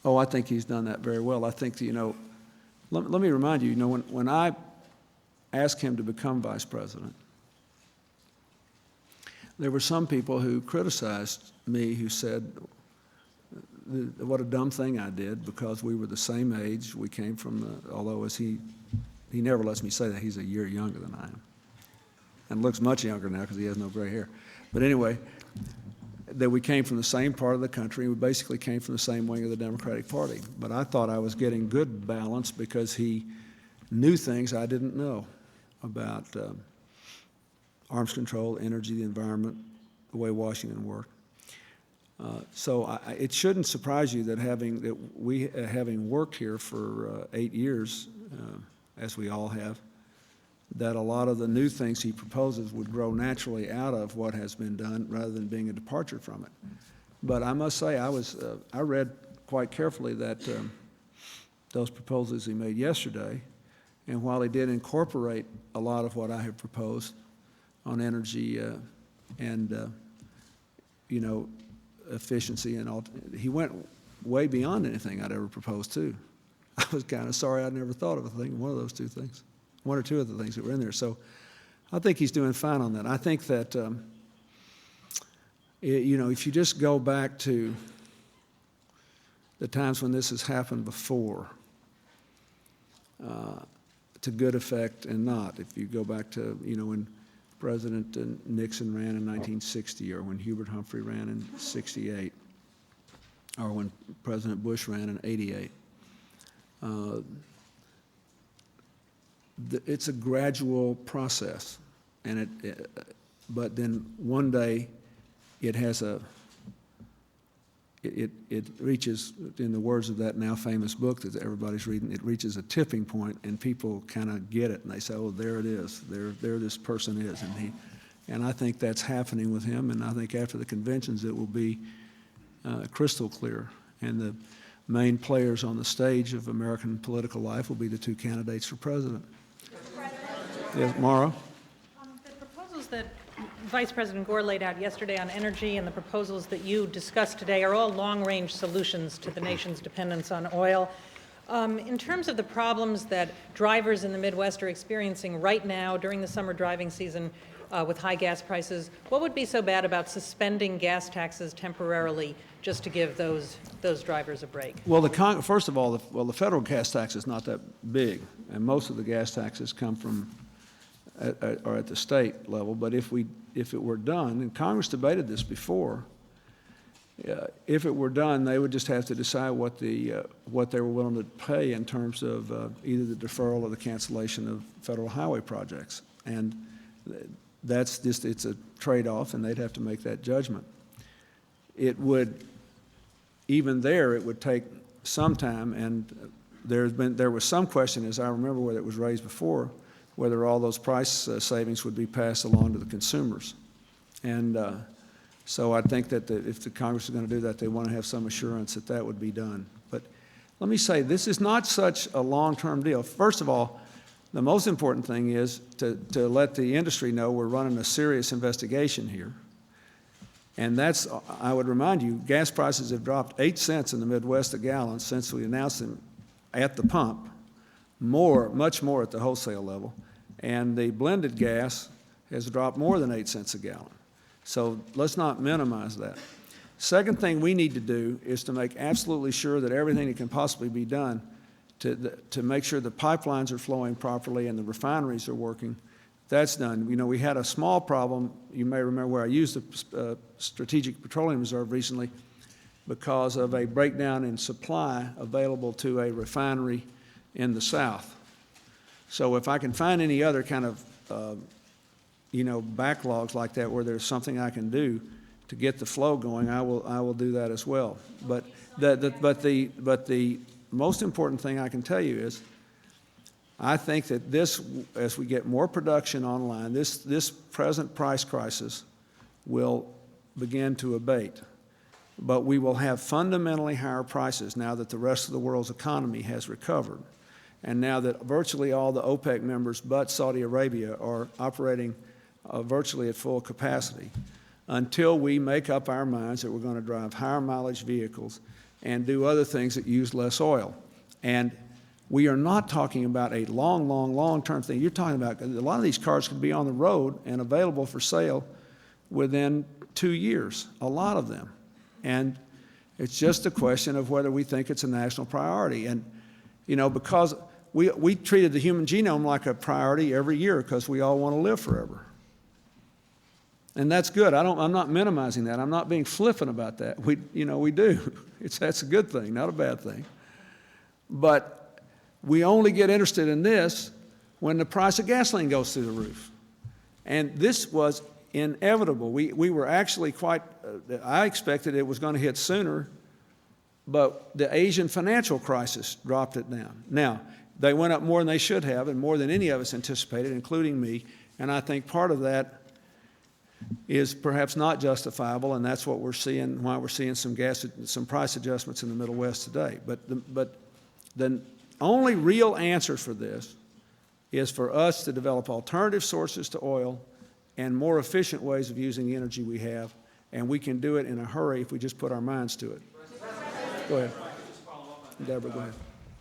Oh, I think he's done that very well. I think, you know, let me remind you, you know, when I asked him to become vice president, there were some people who criticized me who said, what a dumb thing I did because we were the same age. We came from, although as he never lets me say that, he's a year younger than I am. And looks much younger now because he has no gray hair. But anyway, that we came from the same part of the country. We basically came from the same wing of the Democratic Party. But I thought I was getting good balance because he knew things I didn't know about arms control, energy, the environment, the way Washington worked. So it shouldn't surprise you that having worked here for 8 years, as we all have, that a lot of the new things he proposes would grow naturally out of what has been done rather than being a departure from it. But I must say, I read quite carefully that those proposals he made yesterday, and while he did incorporate a lot of what I have proposed on energy and you know, efficiency and all, he went way beyond anything I'd ever proposed too. I was kind of sorry I'd never thought of a thing, one of those two things, one or two of the things that were in there. So I think he's doing fine on that. I think that, you know, if you just go back to the times when this has happened before, to good effect and not. If you go back to, you know, when President Nixon ran in 1960, or when Hubert Humphrey ran in 68, or when President Bush ran in 88. It's a gradual process, and but then one day it has it reaches, in the words of that now famous book that everybody's reading, it reaches a tipping point, and people kind of get it, and they say, oh, there it is, there this person is, and I think that's happening with him, and I think after the conventions it will be crystal clear. And main players on the stage of American political life will be the two candidates for president. Yes, Mara? The proposals that Vice President Gore laid out yesterday on energy and the proposals that you discussed today are all long-range solutions to the nation's dependence on oil. In terms of the problems that drivers in the Midwest are experiencing right now during the summer driving season with high gas prices, what would be so bad about suspending gas taxes temporarily just to give those drivers a break? Well, first of all, the federal gas tax is not that big, and most of the gas taxes come from or at the state level. But if it were done, and Congress debated this before, if it were done, they would just have to decide what they were willing to pay in terms of either the deferral or the cancellation of federal highway projects, and that's just, it's a trade-off, and they'd have to make that judgment. It would, even there, it would take some time, and there was some question, as I remember, whether it was raised before, whether all those price savings would be passed along to the consumers. And so I think that if the Congress is going to do that, they want to have some assurance that that would be done. But let me say, this is not such a long-term deal. First of all, the most important thing is to let the industry know we're running a serious investigation here. And that's, I would remind you, gas prices have dropped 8 cents in the Midwest a gallon since we announced them at the pump, much more at the wholesale level. And the blended gas has dropped more than 8 cents a gallon. So let's not minimize that. Second thing we need to do is to make absolutely sure that everything that can possibly be done to make sure the pipelines are flowing properly and the refineries are working. That's done. You know, we had a small problem, you may remember, where I used the Strategic Petroleum Reserve recently because of a breakdown in supply available to a refinery in the South. So if I can find any other kind of, backlogs like that where there's something I can do to get the flow going, I will do that as well. But the most important thing I can tell you is I think that this, as we get more production online, this present price crisis will begin to abate. But we will have fundamentally higher prices now that the rest of the world's economy has recovered. And now that virtually all the OPEC members but Saudi Arabia are operating virtually at full capacity, until we make up our minds that we're going to drive higher mileage vehicles and do other things that use less oil. And we are not talking about a long-term thing. You're talking about a lot of these cars could be on the road and available for sale within 2 years, a lot of them. And it's just a question of whether we think it's a national priority. And, because we treated the human genome like a priority every year because we all want to live forever. And that's good. I'm not minimizing that. I'm not being flippant about that. We do. That's a good thing, not a bad thing. But we only get interested in this when the price of gasoline goes through the roof. And this was inevitable. We were actually I expected it was going to hit sooner, but the Asian financial crisis dropped it down. Now, they went up more than they should have and more than any of us anticipated, including me, and I think part of that is perhaps not justifiable, and that's what we're seeing, why we're seeing some price adjustments in the Middle West today. But the only real answer for this is for us to develop alternative sources to oil and more efficient ways of using the energy we have, and we can do it in a hurry if we just put our minds to it. Go ahead. Just follow up on that. Deborah, go ahead.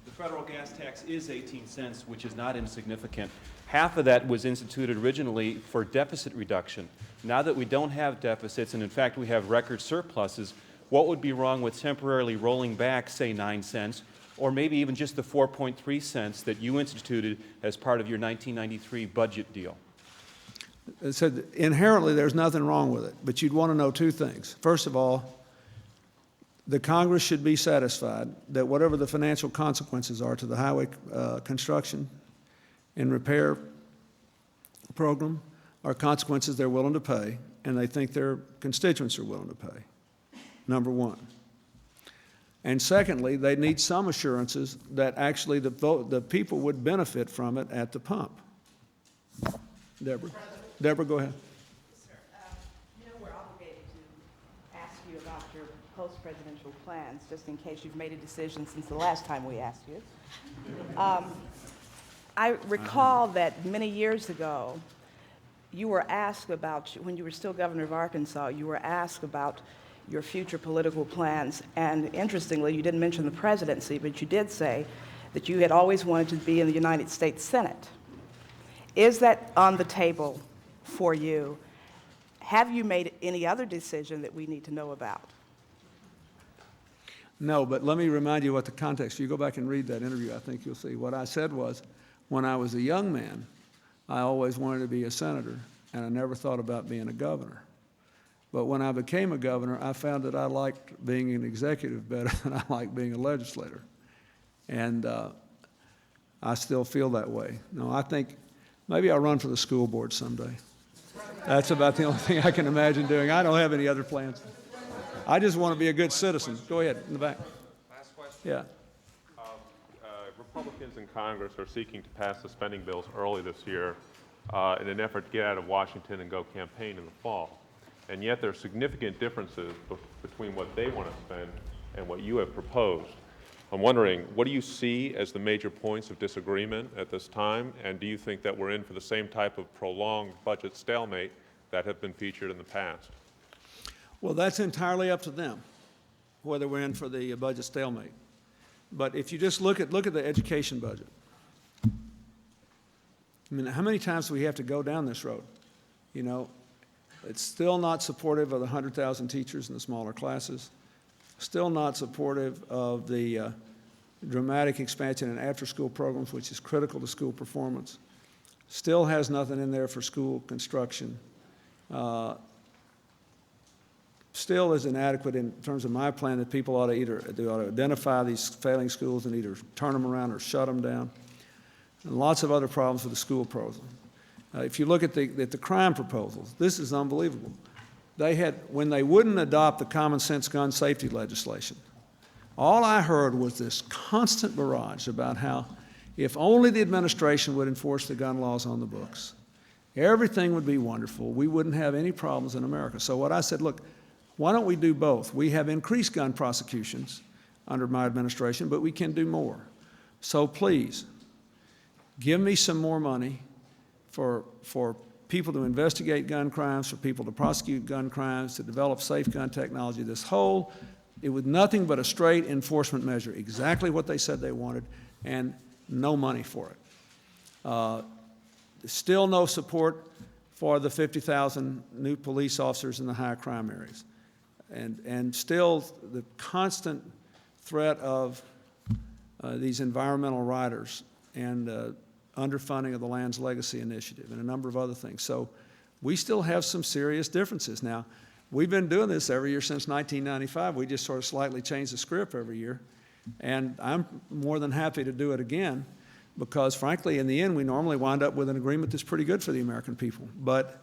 The federal gas tax is 18 cents, which is not insignificant. Half of that was instituted originally for deficit reduction. Now that we don't have deficits, and in fact we have record surpluses, what would be wrong with temporarily rolling back, say, 9 cents, or maybe even just the 4.3 cents that you instituted as part of your 1993 budget deal? So inherently there's nothing wrong with it, but you'd want to know two things. First of all, the Congress should be satisfied that whatever the financial consequences are to the highway construction and repair program are consequences they're willing to pay, and they think their constituents are willing to pay, number one. And secondly, they need some assurances that actually the people would benefit from it at the pump. Deborah? Deborah, go ahead. Sir, we're obligated to ask you about your post-presidential plans, just in case you've made a decision since the last time we asked you. I recall that many years ago, you were asked about, when you were still governor of Arkansas, you were asked about your future political plans. And interestingly, you didn't mention the presidency, but you did say that you had always wanted to be in the United States Senate. Is that on the table for you? Have you made any other decision that we need to know about? No, but let me remind you what the context. You go back and read that interview, I think you'll see. What I said was, when I was a young man, I always wanted to be a senator, and I never thought about being a governor. But when I became a governor, I found that I liked being an executive better than I liked being a legislator. And I still feel that way. No, I think maybe I'll run for the school board someday. That's about the only thing I can imagine doing. I don't have any other plans. I just want to be a good citizen. Go ahead, in the back. Last question. Yeah. Republicans in Congress are seeking to pass the spending bills early this year in an effort to get out of Washington and go campaign in the fall. And yet there are significant differences between what they want to spend and what you have proposed. I'm wondering, what do you see as the major points of disagreement at this time? And do you think that we're in for the same type of prolonged budget stalemate that have been featured in the past? Well, that's entirely up to them, whether we're in for the budget stalemate. But if you just look at the education budget, I mean, how many times do we have to go down this road? You know, it's still not supportive of the 100,000 teachers in the smaller classes, still not supportive of the dramatic expansion in after-school programs, which is critical to school performance, still has nothing in there for school construction, still is inadequate in terms of my plan that people ought to identify these failing schools and either turn them around or shut them down, and lots of other problems with the school proposal. If you look at the crime proposals, this is unbelievable. They had, when they wouldn't adopt the common sense gun safety legislation, all I heard was this constant barrage about how if only the administration would enforce the gun laws on the books, everything would be wonderful. We wouldn't have any problems in America. So what I said, look, why don't we do both? We have increased gun prosecutions under my administration, but we can do more. So please, give me some more money for people to investigate gun crimes, for people to prosecute gun crimes, to develop safe gun technology. It was nothing but a straight enforcement measure, exactly what they said they wanted, and no money for it. Still no support for the 50,000 new police officers in the high crime areas. And still the constant threat of these environmental riders and underfunding of the Land's Legacy Initiative and a number of other things. So we still have some serious differences. Now, we've been doing this every year since 1995. We just sort of slightly change the script every year. And I'm more than happy to do it again because, frankly, in the end, we normally wind up with an agreement that's pretty good for the American people. But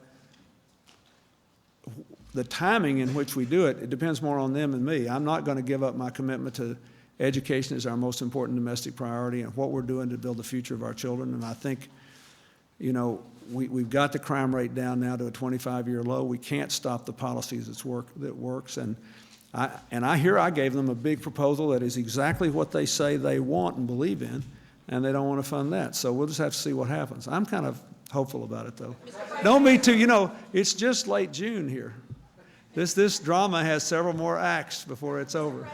the timing in which we do it, it depends more on them than me. I'm not going to give up my commitment to education as our most important domestic priority and what we're doing to build the future of our children. And I think, you know, we've got the crime rate down now to a 25-year low. We can't stop the policies that works. And I gave them a big proposal that is exactly what they say they want and believe in, and they don't want to fund that. So we'll just have to see what happens. I'm kind of hopeful about it, though. Don't be too, you know, it's just late June here. This drama has several more acts before it's over.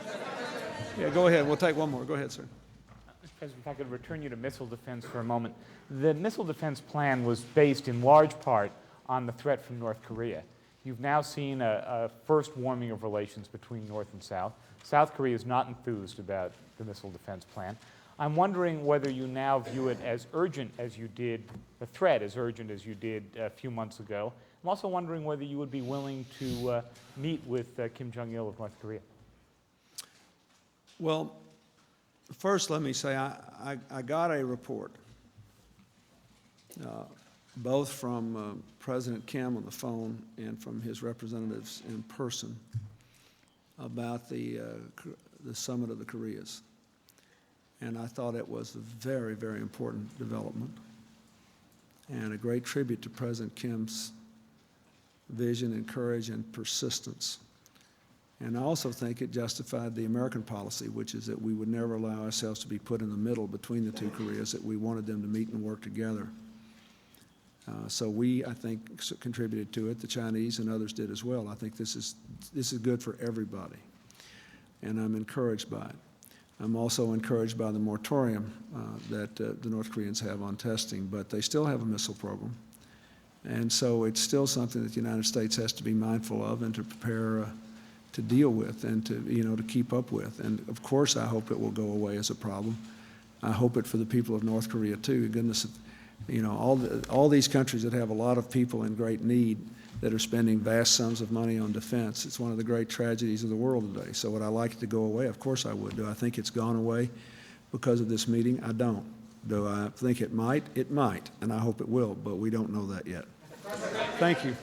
Yeah, go ahead. We'll take one more. Go ahead, sir. Mr. President, if I could return you to missile defense for a moment. The missile defense plan was based in large part on the threat from North Korea. You've now seen a first warming of relations between North and South. South Korea is not enthused about the missile defense plan. I'm wondering whether you now view it as urgent as you did, the threat as urgent as you did a few months ago. I'm also wondering whether you would be willing to meet with Kim Jong-il of North Korea. Well, first let me say I got a report, both from President Kim on the phone and from his representatives in person, about the summit of the Koreas. And I thought it was a very, very important development and a great tribute to President Kim's vision and courage and persistence And I also think it justified the American policy, which is that we would never allow ourselves to be put in the middle between the two Koreas, that we wanted them to meet and work together. So we, I think, contributed to it. The Chinese and others did as well. I think this is good for everybody, and I'm encouraged by it. I'm also encouraged by the moratorium that the North Koreans have on testing, but they still have a missile program. And so it's still something that the United States has to be mindful of and to prepare to deal with and to keep up with. And of course, I hope it will go away as a problem. I hope it for the people of North Korea too. Goodness, all these countries that have a lot of people in great need that are spending vast sums of money on defense. It's one of the great tragedies of the world today. So would I like it to go away? Of course I would. Do I think it's gone away because of this meeting? I don't. Do I think it might? It might, and I hope it will, but we don't know that yet. Thank you.